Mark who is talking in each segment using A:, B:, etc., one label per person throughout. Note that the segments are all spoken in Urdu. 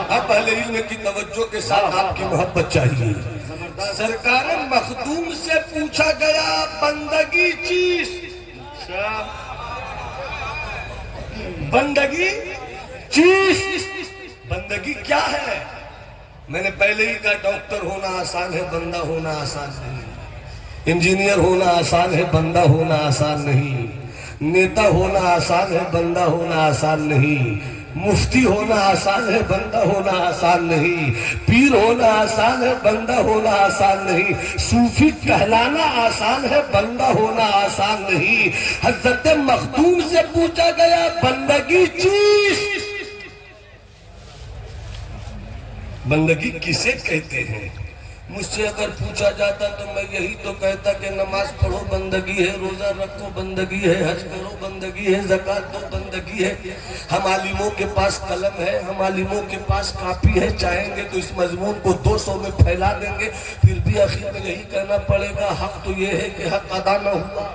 A: اب اہل علم کی توجہ کے ساتھ آپ کی محبت چاہیے. سرکار مخدوم سے پوچھا گیا بندگی چیز، بندگی چیز، بندگی کیا ہے؟ میں نے پہلے ہی کہا ڈاکٹر ہونا آسان ہے، بندہ ہونا آسان نہیں. انجینئر ہونا آسان ہے، بندہ ہونا آسان نہیں. نیتا ہونا آسان ہے، بندہ ہونا آسان نہیں. مفتی ہونا آسان ہے، بندہ ہونا آسان نہیں. پیر ہونا آسان ہے، بندہ ہونا آسان نہیں. صوفی کہلانا آسان ہے، بندہ ہونا آسان نہیں. حضرت مخدوم سے پوچھا گیا بندگی چیز، بندگی کسے کہتے ہیں؟ مجھ سے اگر پوچھا جاتا تو میں یہی تو کہتا کہ نماز پڑھو بندگی ہے، روزہ رکھو بندگی ہے، حج کرو بندگی ہے، زکوٰۃ دو بندگی ہے. ہم عالموں کے پاس قلم ہے، ہم عالموں کے پاس کاپی ہے، چاہیں گے تو اس مضمون کو 200 میں پھیلا دیں گے. پھر بھی آخر میں یہی کہنا پڑے گا حق تو یہ ہے کہ حق ادا نہ ہوا.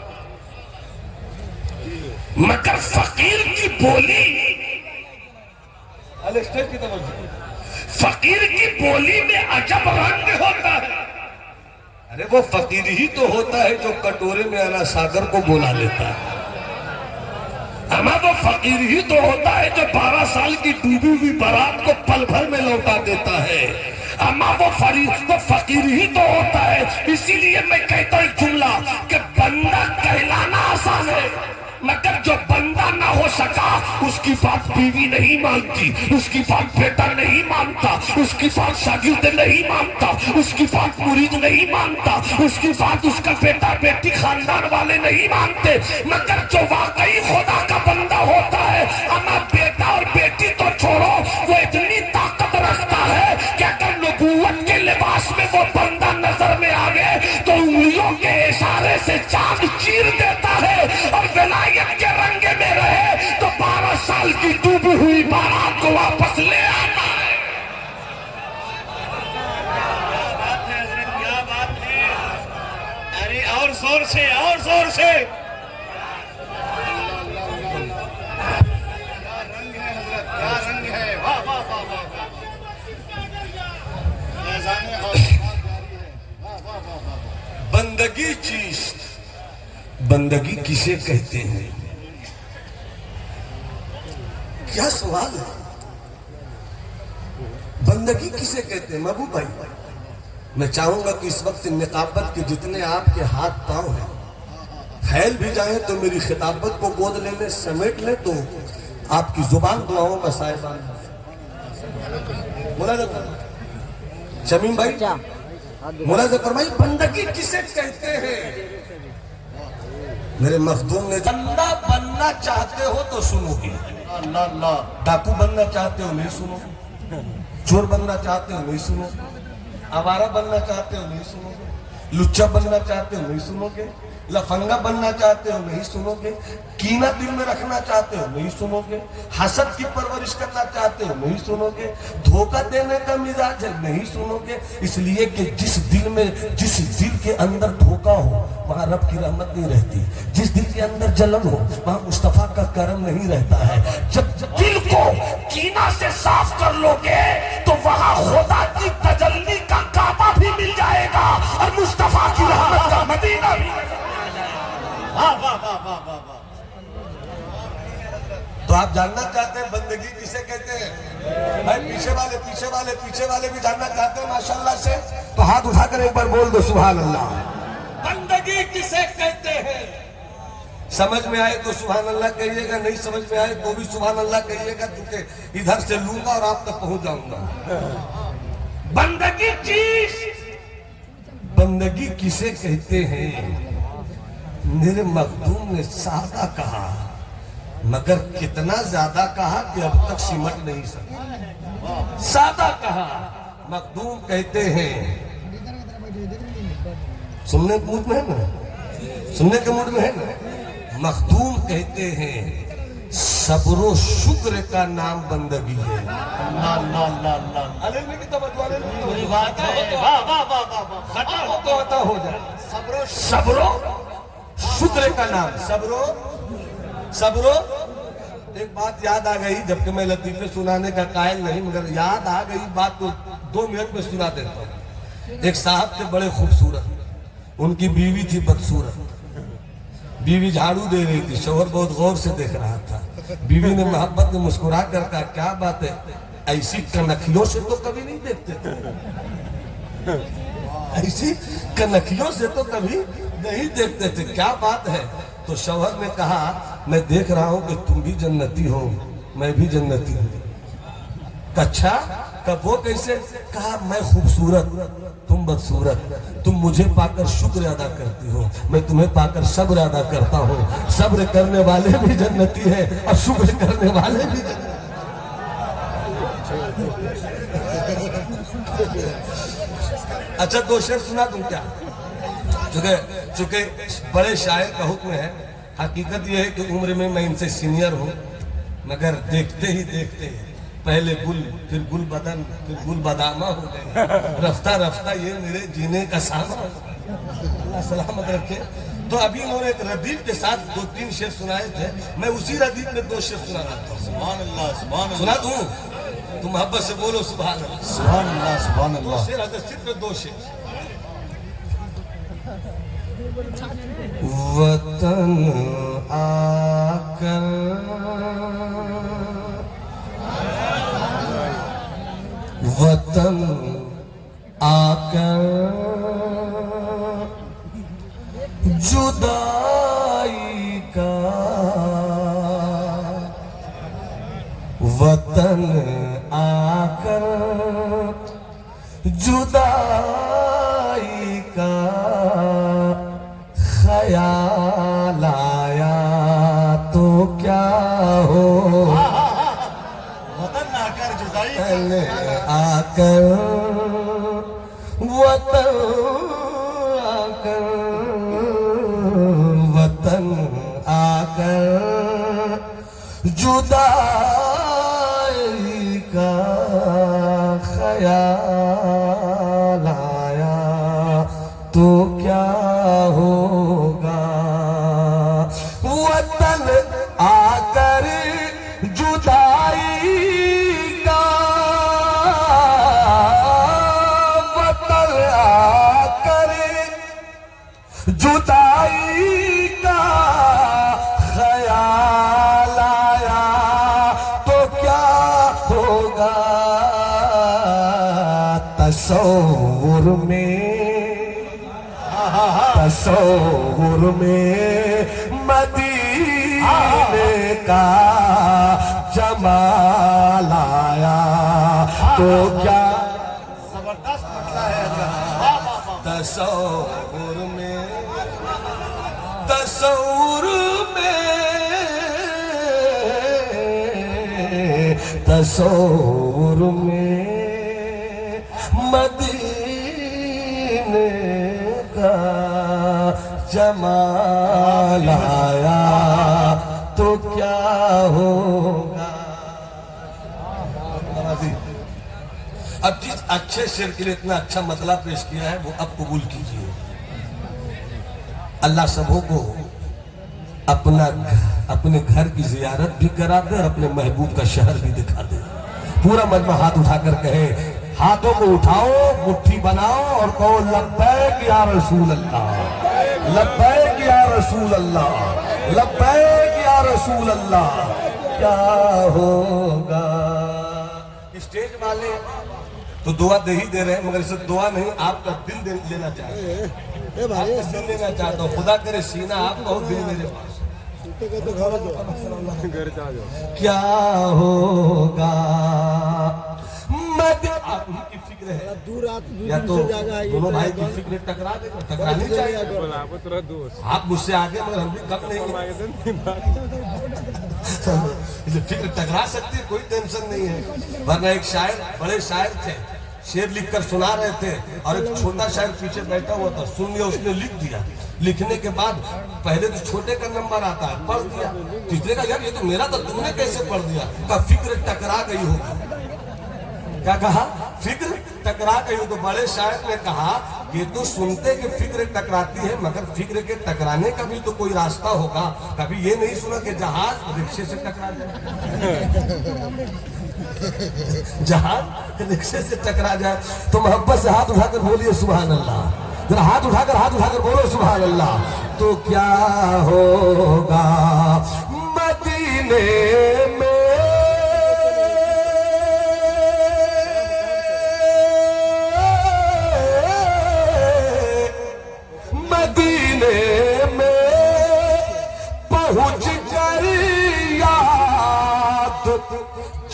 A: مگر فقیر کی بولی، فقیر کی بولی میں عجب رنگ ہوتا ہے. ارے وہ فقیر ہی تو ہوتا ہے جو کٹورے میں انا ساگر کو بولا لیتا ہے. اما وہ فقیر ہی تو ہوتا ہے جو 12 سال کی ڈوبی ہوئی بارات کو پل بھر میں لوٹا دیتا ہے. اما وہ فقیر ہی تو ہوتا ہے. اسی لیے میں کہتا ہوں ایک جملہ کہ بندہ کہلانا آسان ہے، مگر جو بندہ نہ ہو سکا اس کی بات بیوی نہیں مانتی، اس کی بات بیٹا نہیں مانتا، اس کی بات شاگرد نہیں مانتا، اس کی بات مرید نہیں مانتا، اس کی بات اس کا بیٹا بیٹی خاندان والے نہیں مانتے. مگر جو واقعی خدا کا بندہ ہوتا ہے، اما بیٹا اور بیٹی تو چھوڑو، وہ اتنی طاقت رکھتا ہے کہ اگر نبوت کے لباس میں وہ بندہ نظر میں آ گئے تو انگلیوں کے اشارے سے چاند چیر دیتا ہے. اور ولایت کے رنگے میں رہے تو 12 سال کی ڈوبی ہوئی بارات کو واپس لے آتا ہے.
B: کیا بات ہے حضرت، کیا بات ہے. ارے اور زور سے، اور زور سے. کیا رنگ ہے حضرت، کیا رنگ ہے. واہ واہ واہ واہ واہ.
A: بندگی چیز، بندگی کسے کہتے ہیں؟ کیا سوال ہے. بندگی کسے کہتے ہیں محبوب بھائی؟ میں چاہوں گا کہ اس وقت نقابت کے جتنے آپ کے ہاتھ پاؤں ہیں پھیل بھی جائیں تو میری خطابت کو گود لے لیں، سمیٹ لیں تو آپ کی زبان دعاؤں کا صاحبان. شمیم بھائی ملاحظہ فرمائی بندگی کسے کہتے ہیں؟ میرے مخدوم نے بندہ بننا چاہتے ہو تو سنو گے، ڈاکو بننا چاہتے ہو نہیں سنو گے، چور بننا چاہتے ہو نہیں سنو گے، آوارہ بننا چاہتے ہو نہیں سنو گے، لچا بننا چاہتے ہو نہیں سنو گے، لفنگا بننا چاہتے ہو نہیں سنو گے، کینہ دل میں رکھنا چاہتے ہو نہیں سنو گے، حسد کی پرورش کرنا چاہتے ہو نہیں سنو گے، دھوکہ دینے کا مزاج ہے نہیں سنو گے. اس لیے کہ جس دل کے اندر دھوکہ ہو وہاں رب کی رحمت نہیں رہتی. جس دل کے اندر جلن ہو وہاں مصطفیٰ کا کرم نہیں رہتا ہے. جب دل کو کینہ سے صاف کر لو گے تو وہاں خدا کی تجلی کا کعبہ بھی مل جائے گا اور مصطفیٰ کی رحمت کا مدینہ بھی. تو آپ جاننا چاہتے ہیں بندگی کسے کہتے ہیں؟ بھائی پیچھے والے بھی جاننا چاہتے ہیں ماشاءاللہ سے تو ہاتھ اٹھا کر ایک بار بول دو سبحان اللہ. بندگی کسے کہتے ہیں؟ سمجھ میں آئے تو سبحان اللہ کہیے گا، نہیں سمجھ میں آئے تو بھی سبحان اللہ کہیے گا، کیونکہ ادھر سے لوں گا اور آپ تک پہنچ جاؤں گا. بندگی چیز، بندگی کسے کہتے ہیں؟ میرے مخدوم نے سادہ کہا مگر کتنا زیادہ کہا کہ اب تک سمٹ نہیں سکا. سادہ کہا. مخدوم کہتے ہیں، سننے کے موڈ میں ہے نا، سننے کے موڈ میں ہے نا. مخدوم کہتے ہیں صبر و شکر کا نام بندگی ہے. صبر و شکر کا نام، صبر و ایک بات یاد آ گئی، جبکہ میں لطیفے سنانے کا قائل نہیں، مگر یاد آ گئی بات تو 2 منٹ میں سنا دیتا ہوں۔ ایک صاحب تھے بڑے خوبصورت، ان کی بیوی تھی بدصورت۔ بیوی جھاڑو دے رہی تھی، شوہر بہت غور سے دیکھ رہا تھا۔ بیوی نے محبت میں مسکرا کر کہا کیا بات ہے، ایسی کنکھیوں سے تو کبھی نہیں دیکھتے تھے، ایسی کنکھیوں سے تو کبھی نہیں دیکھتے تھے، کیا بات ہے؟ تو شوہر نے کہا میں دیکھ رہا ہوں کہ تم بھی جنتی ہو، میں بھی جنتی ہوں۔ اچھا، کہا وہ کیسے؟ کہا میں خوبصورت، تم بدصورت، تم مجھے پا کر شکر ادا کرتی ہو، میں تمہیں پا کر صبر ادا کرتا ہوں۔ صبر کرنے والے بھی جنتی ہیں اور شکر کرنے والے بھی جنتی۔ اچھا 2 شعر سنا دوں کیا؟ چونکہ بڑے شاعر کا حکم ہے۔ حقیقت یہ ہے کہ عمر میں ان سے سینئر ہوں، مگر دیکھتے ہی دیکھتے پہلے گل، پھر گل بدن، پھر گل بدامہ ہو گئے، رفتہ رفتہ یہ میرے جینے کا سامان، اللہ سلامت رکھے۔ تو ابھی انہوں نے ایک ردیف کے ساتھ 2-3 شعر سنائے تھے، میں اسی ردیف میں 2 شعر سنا رہا تھا۔
B: سبحان اللہ، سبحان اللہ،
A: سنا دوں؟ تم محبت سے بولو سبحان اللہ،
B: سبحان اللہ، سبحان
A: 2
B: اللہ۔
A: شعر حضرت صرف 2 شعر۔ وطن آ کر وطن آ کر جدائی کا، وطن آ کر جدائی کا خیال آیا تو کیا ہو،
B: وطن آ کر جدائی
A: پہلے آ کر وطن آ کر وطن آ کر جدائی کا خیال آیا تو کیا ہوگا، وطن آ کر جدائی کا، وطن آ کر جدائی کا خیال آیا تو کیا ہوگا، تصور میں مدینے کا جمال آیا تو کیا،
B: زبردست مسئلہ ہے حضرت، واہ واہ واہ۔
A: تصور میں مدینے کا جمال آیا تو کیا ہوگا۔ اب جس اچھے شعر کے لیے اتنا اچھا مطلب پیش کیا ہے وہ اب قبول کیجئے۔ اللہ سبوں کو اپنے گھر کی زیارت بھی کرا دے اور اپنے محبوب کا شہر بھی دکھا دے۔ پورا مجمع ہاتھ اٹھا کر کہے، ہاتھوں کو اٹھاؤ، مٹھی بناؤ اور کہو لبیک یا رسول اللہ، لبیک یا رسول اللہ، لبیک یا رسول اللہ۔ کیا ہوگا، اسٹیج والے تو دعا دے ہی دے رہے ہیں، مگر اسے دعا نہیں، آپ کا دل لینا چاہتے ہیں، آپ کا دل لینا چاہتا ہوں۔ خدا کرے سینہ آپ کا ہو، دل میرے پاس۔ کیا ہوگا، آپ کی فکر ہے یا تو دونوں بھائی کی فکر ٹکرا دے گا، ٹکرانی چاہیے۔ آپ مجھ سے آگے مگر ہم بھی کم نہیں ہیں، فکر ٹکرا سکتی ہے، کوئی ٹینشن نہیں ہے۔ ورنہ ایک شاعر، بڑے شاعر تھے، شعر لکھ کر سنا رہے تھے اور ایک چھوٹا شاعر پیچھے بیٹھا ہوا تھا، سن لیا، اس نے لکھ دیا۔ لکھنے کے بعد پہلے تو چھوٹے کا نمبر آتا ہے، پڑھ دیا، تیسرے کا یار یہ تو میرا تھا، تم نے کیسے پڑھ دیا؟ کہا فکر ٹکرا گئی ہوگی۔ کیا کہا؟ فکر ٹکرا گئی ہو۔ تو بڑے شاعر نے کہا یہ تو سنتے کہ فکر ٹکراتی ہے، مگر فکر کے ٹکرانے کا بھی تو کوئی راستہ ہوگا. کبھی یہ نہیں سنا کہ جہاز رکشے سے ٹکرا جائے، جہاز رکشے سے ٹکرا جائے. تو محبت سے ہاتھ اٹھا کر بولیے سبحان اللہ. ذرا ہاتھ اٹھا کر بولو سبحان اللہ. تو کیا ہوگا مدینے میں پہنچ کر یاد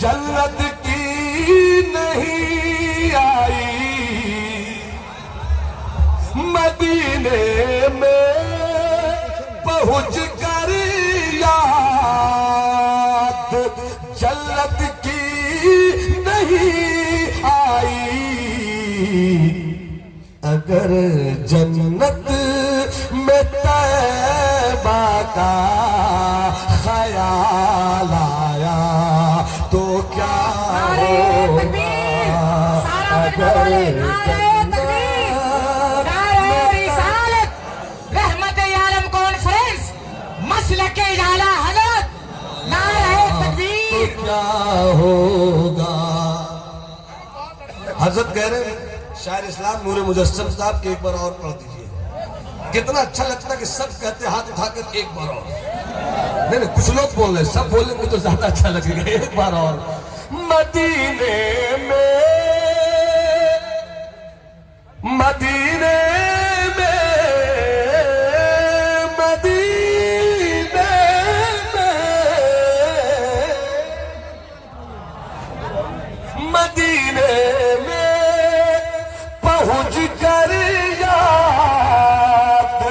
A: جنت کی نہیں آئی. مدینے میں پہنچ کر یاد جنت کی نہیں آئی. اگر جنت میں طیبہ کا خیال آیا تو کیا ہوگا. اگر
C: رحمت عالم کانفرنس مسلک اعلیٰ حضرت نعرہ تکبیر.
A: تو کیا ہوگا. حضرت کہہ رہے ہیں شاعر اسلام نور مجسم صاحب کے ایک بار اور پڑھ دیجئے. کتنا اچھا لگتا ہے کہ سب کہتے ہیں ہاتھ اٹھا کر ایک بار اور. نہیں کچھ لوگ بول رہے ہیں، سب بولیں گے تو زیادہ اچھا لگے گا. ایک بار اور. مدینے میں مدینے میں مدینے میں مدینے میں پہنچ کر یاد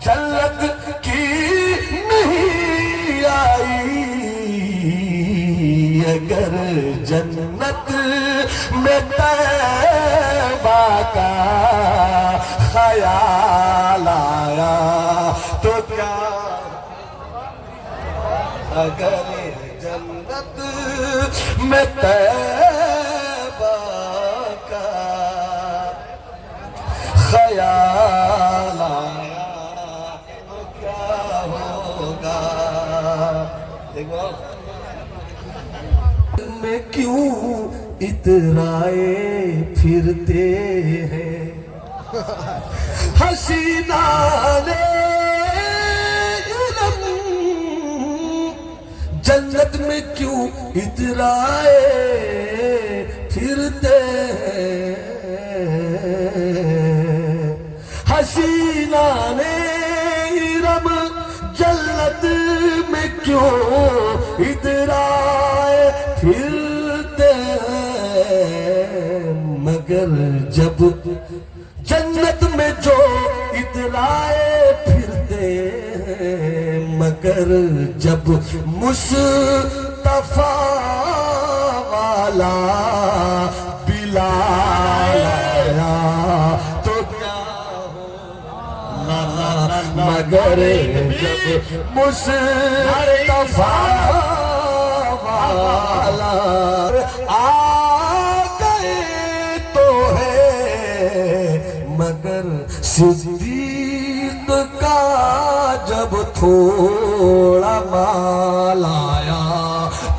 A: جنت کی نہیں آئی. اگر جنت میں طیبہ کا خیال آیا تو کیا. اگر جنت میں طیبہ کا خیال آیا تو کیا ہوگا. دیکھو میں کیوں اترائے پھرتے ہیں حسینان علم. جنت میں کیوں اترائے پھرتے ہیں حسینان علم. جنت میں کیوں اترائے پھرتے ہیں. مگر جب جنت میں جو اترائے پھرتے ہیں، مگر جب مصطفیٰ والا بلال آیا تو کیا ہوگا. مگر جب مصطفیٰ والا آ گئے تو ہے، مگر صدیق کا جب تھوڑا مال آیا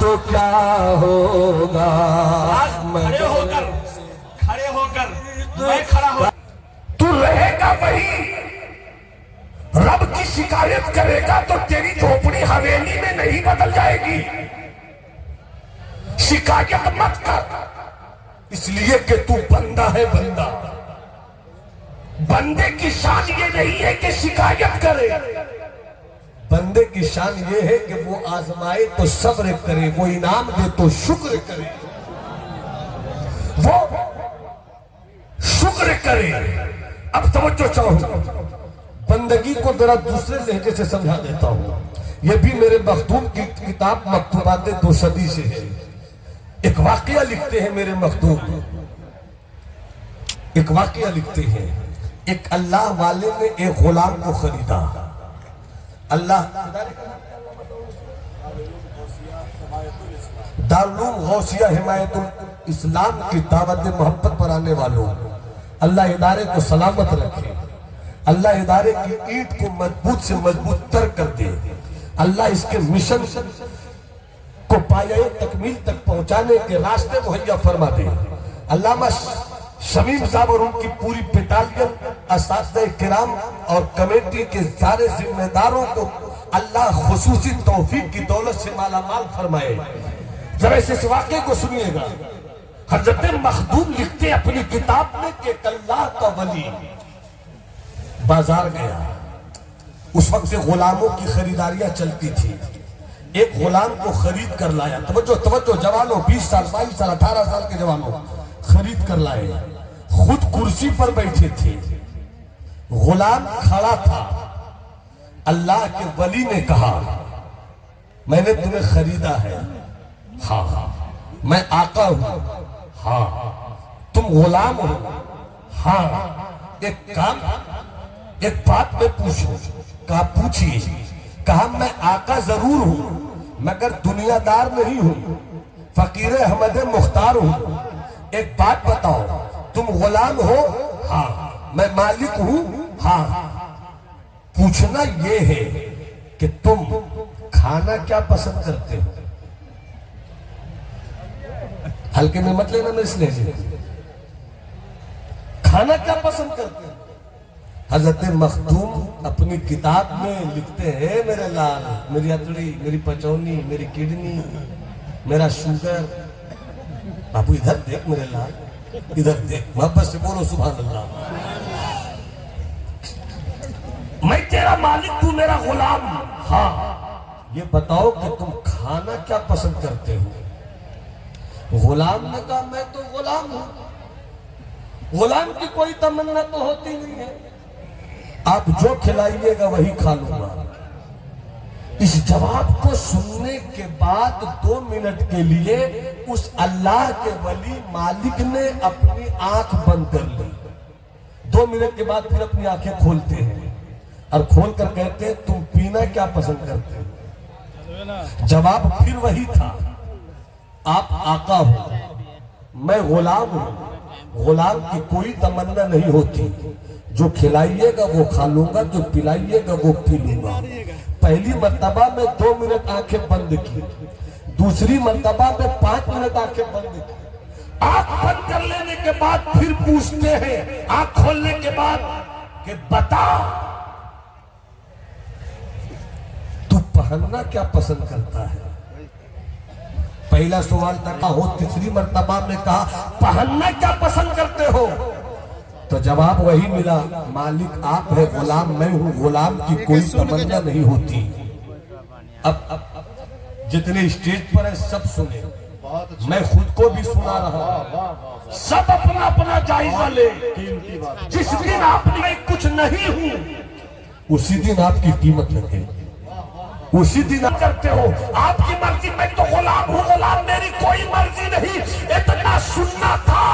A: تو کیا ہوگا.
B: کھڑے ہو کر میں کھڑا ہوں.
A: تو رہے گا وہی، رب کی شکایت کرے گا تو تیری جھوپڑی حویلی میں نہیں بدل جائے گی. شکایت مت کر، اس لیے کہ تو بندہ ہے. بندہ بندے کی شان یہ نہیں ہے کہ شکایت کرے. بندے کی شان یہ ہے کہ وہ آزمائے تو صبر کرے، وہ انعام دے تو شکر کرے. وہ شکر کرے. اب توجہ چاہو، بندگی کو ذرا دوسرے لہجے سے سمجھا دیتا ہوں. یہ بھی میرے مخدوم کی کتاب مکتوبات 2 صدی سے ہے. ایک واقعہ لکھتے ہیں میرے مخدوم، ایک واقعہ لکھتے ہیں. ایک اللہ والے نے ایک غلام کو خریدا. اللہ دارالعلوم غوثیہ حمایت الاسلام کی دعوت محبت پر آنے والوں، اللہ ادارے کو سلامت رکھے، اللہ ادارے کی اینٹ کو مضبوط سے مضبوط تر کر دے، اللہ اس کے مشن کو پایۂ تکمیل تک پہنچانے کے راستے مہیا فرما دے۔ علامہ شمیم صاحب اور ان کی پوری بٹالین، اساتذہ کرام اور کمیٹی کے سارے ذمہ داروں کو اللہ خصوصی توفیق کی دولت سے مالا مال فرمائے۔ ذرا اس واقعے کو سنیے گا۔ حضرت مخدوم لکھتے اپنی کتاب میں کہ اللہ کا ولی بازار گیا، اس وقت غلاموں کی خریداریاں چلتی تھی، ایک غلام کو خرید کر لایا، توجہ جوانوں، 20 سال 22 سال 18 سال کے جوانوں خرید کر لائے، خود کرسی پر بیٹھے تھے، غلام کھڑا تھا۔ اللہ کے ولی نے کہا میں نے تمہیں خریدا ہے، ہاں میں آقا ہوں، ہاں تم غلام ہو، ہاں ایک بات میں پوچھوں، کہا پوچھئے، کہا میں آقا ضرور ہوں مگر دنیا دار نہیں ہوں، فقیر احمد مختار ہوں، ایک بات بتاؤ تم غلام ہو؟ ہاں میں مالک ہوں، ہاں پوچھنا یہ ہے کہ تم کھانا کیا پسند کرتے ہو؟ ہلکے میں مت لینا، میں اس لیے کھانا کیا پسند کرتے ہو؟ حضرت مخدوم اپنی کتاب میں لکھتے ہیں میرے لال، میری اتڑی، میری پچونی، میری کڈنی، میرا شوگر، بابو ادھر دیکھ میرے لال، ادھر دیکھ، محبت سے بولو سبحان اللہ، میں تیرا مالک، تو میرا غلام، ہاں یہ بتاؤ کہ تم کھانا کیا پسند کرتے ہو؟ غلام نے کہا میں تو غلام ہوں، غلام کی کوئی تمنا تو ہوتی نہیں ہے، آپ جو کھلائیے گا وہی کھا لوں گا۔ اس جواب کو سننے کے بعد 2 منٹ کے لیے اس اللہ کے ولی مالک نے اپنی آنکھ بند کر لی۔ 2 منٹ کے بعد پھر اپنی آنکھیں کھولتے ہیں اور کھول کر کہتے ہیں تم پینا کیا پسند کرتے ہو؟ جواب پھر وہی تھا، آپ آقا ہو، میں غلام ہوں، غلام کی کوئی تمنا نہیں ہوتی، جو کھلائیے گا وہ کھا لوں گا، جو پلائیے گا وہ پی لوں گا۔ پہلی مرتبہ میں 2 منٹ آنکھیں بند کی، دوسری مرتبہ میں 5 منٹ آنکھیں بند کی۔ آنکھ بند کر لینے کے بعد پھر پوچھتے ہیں آنکھ کھولنے کے بعد کہ بتا تو پہننا کیا پسند کرتا ہے؟ پہلا سوال تھا ہو، تیسری مرتبہ میں کہا پہننا کیا پسند کرتے ہو؟ تو جواب وہی ملا، مالک آپ ہے، غلام میں ہوں، غلام کی کوئی تمنا نہیں ہوتی۔ اب جتنے اسٹیج پر ہیں سب سنیں، میں خود کو بھی سنا رہا ہوں، سب اپنا اپنا جائزہ لے۔ جس دن آپ میں کچھ نہیں ہوں اسی دن آپ کی قیمت لگے، اسی دن آپ کرتے ہو آپ کی مرضی، میں تو غلام ہوں، غلام میری کوئی مرضی نہیں۔ اتنا سننا تھا،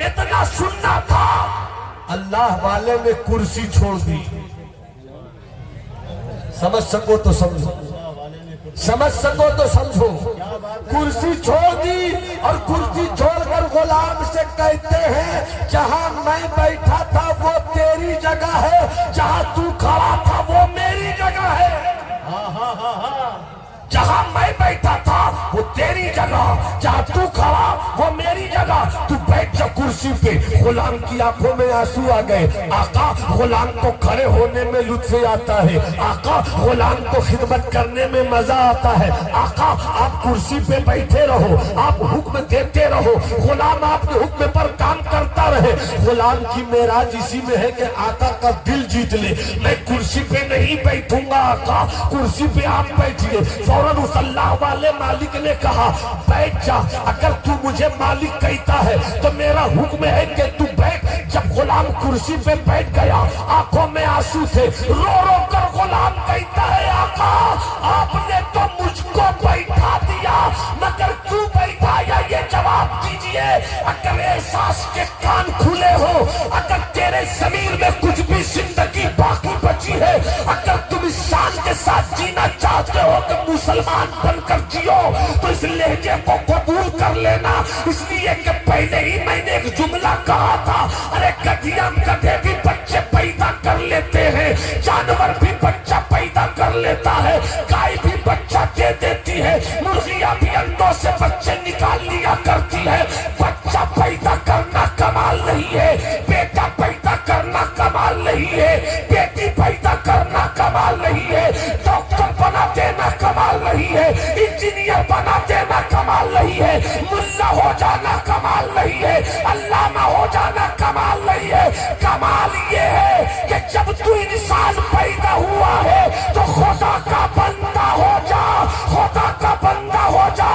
A: اتنا سننا تھا، اللہ والے نے کرسی چھوڑ دی۔ سمجھ سکو تو سمجھو، سمجھ سکو تو سمجھو، کرسی چھوڑ دی اور کرسی چھوڑ کر غلام سے کہتے ہیں جہاں میں بیٹھا تھا وہ تیری جگہ ہے، جہاں تو کھڑا تھا وہ میری جگہ ہے۔ جہاں میں بیٹھا تھا وہ تیری جگہ، جہاں تو کھڑا وہ میری جگہ، تو بیٹھ جا کرسی پہ۔ غلام کی آنکھوں میں آنسو آ گئے، آقا غلام کو کھڑے ہونے میں لطف آتا ہے، آقا غلام کو خدمت کرنے میں مزہ آتا ہے، آقا آپ کرسی پہ بیٹھے رہو، آپ حکم دیتے رہو، غلام آپ کے حکم پر کام کرتا رہے۔ غلام کی معراج اسی میں ہے کہ آقا کا دل جیت لے، میں کرسی پہ نہیں بیٹھوں گا آقا، کرسی پہ آپ بیٹھیے۔ فوراً اس اللہ والے مالک نے کہا بیٹھ جا، اگر تو مجھے مالک کہتا ہے تو میرا حکم ہے کہ تو بیٹھ۔ جب غلام کرسی پہ بیٹھ گیا، آنکھوں میں آنسو تھے، رو رو کر غلام کہتا ہے آقا آپ نے تو مجھ کو بیٹھا دیا مگر کیوں بیٹھایا یہ جواب جواب دیجئے، اگر احساس کے کان کھلے ہو، اگر تیرے ضمیر میں کچھ بھی زندگی باقی بچی ہے، اگر تم اس شان کے ساتھ جینا چاہتے ہو کہ مسلمان بن کر جیو، تو اس لہجے کو قبول کر لینا، اس لیے کہ پہلے ہی میں نے ایک جملہ کہا تھا، ارے گدھیاں گدھے بھی بچے پیدا کر لیتے ہیں، جانور بھی بچہ پیدا کر لیتا ہے، گائے بھی بچہ دے دیتی ہے، مرغیاں بھی انڈوں سے بچے نکال لیا کرتی ہے، بچہ پیدا کرنا کمال نہیں ہے، بیٹا پیدا کرنا کمال نہیں ہے، بیٹی پیدا کرنا کمال نہیں ہے، ڈاکٹر بنا دینا کمال نہیں ہے، انجینئر بنا دینا کمال نہیں ہے، ملا ہو جانا کمال نہیں ہے، علامہ ہو جانا کمال نہیں ہے، کمال یہ ہے کہ جب تو انسان پیدا ہوا ہے تو خدا کا بندہ ہو جا، خدا کا بندہ ہو جا۔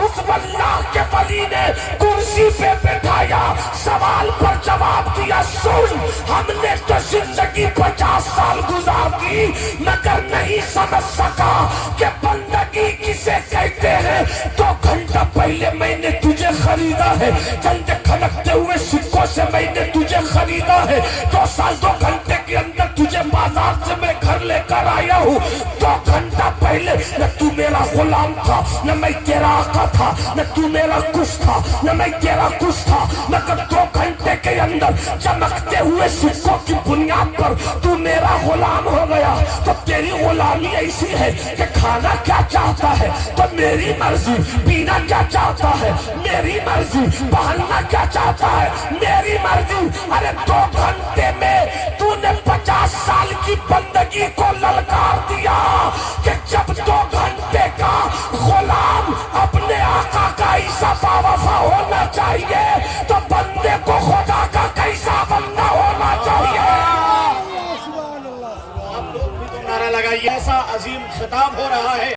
A: اس اللہ کے ولی نے کرسی پہ بٹھایا، سوال پر جواب دیا، سن ہم نے تو زندگی 50 سال گزار دی مگر نہیں سمجھ سکا کہ بندگی کسے کہتے ہیں۔ 2 گھنٹہ پہلے میں نے تجھے خریدا ہے، چند کھنکتے ہوئے سکوں سے میں نے تجھے خریدا ہے، 2 سال 2 گھنٹے کے اندر تجھے بازار سے میں گھر لے کر آیا ہوں۔ 2 گھنٹہ پہلے نہ تو میرا غلام تھا، نہ میں تیرا آقا تھا، نہ تو میرا کچھ تھا، نہ میں تیرا کچھ تھا، مگر 2 گھنٹے کے اندر چمکتے ہوئے سکوں کی بنیاد پر تو میرا غلام ہو گیا۔ تو تیری غلامی ایسی ہے کہ کھانا کیا چاہتا ہے تو میری مرضی، پینا کیا چاہتا ہے میری مرضی، پہننا کیا چاہتا ہے میری مرضی۔ ارے 2 گھنٹے میں تو نے 50 سال کی بندگی کو للکار دیا کہ جب 2 گھنٹے کا غلام اپنے آقا کا ایسا باوفا ہونا چاہیے تو بندے کو خدا کا کیسا بندہ ہونا چاہیے۔
B: نعرہ لگائیے، ایسا عظیم خطاب ہو رہا ہے۔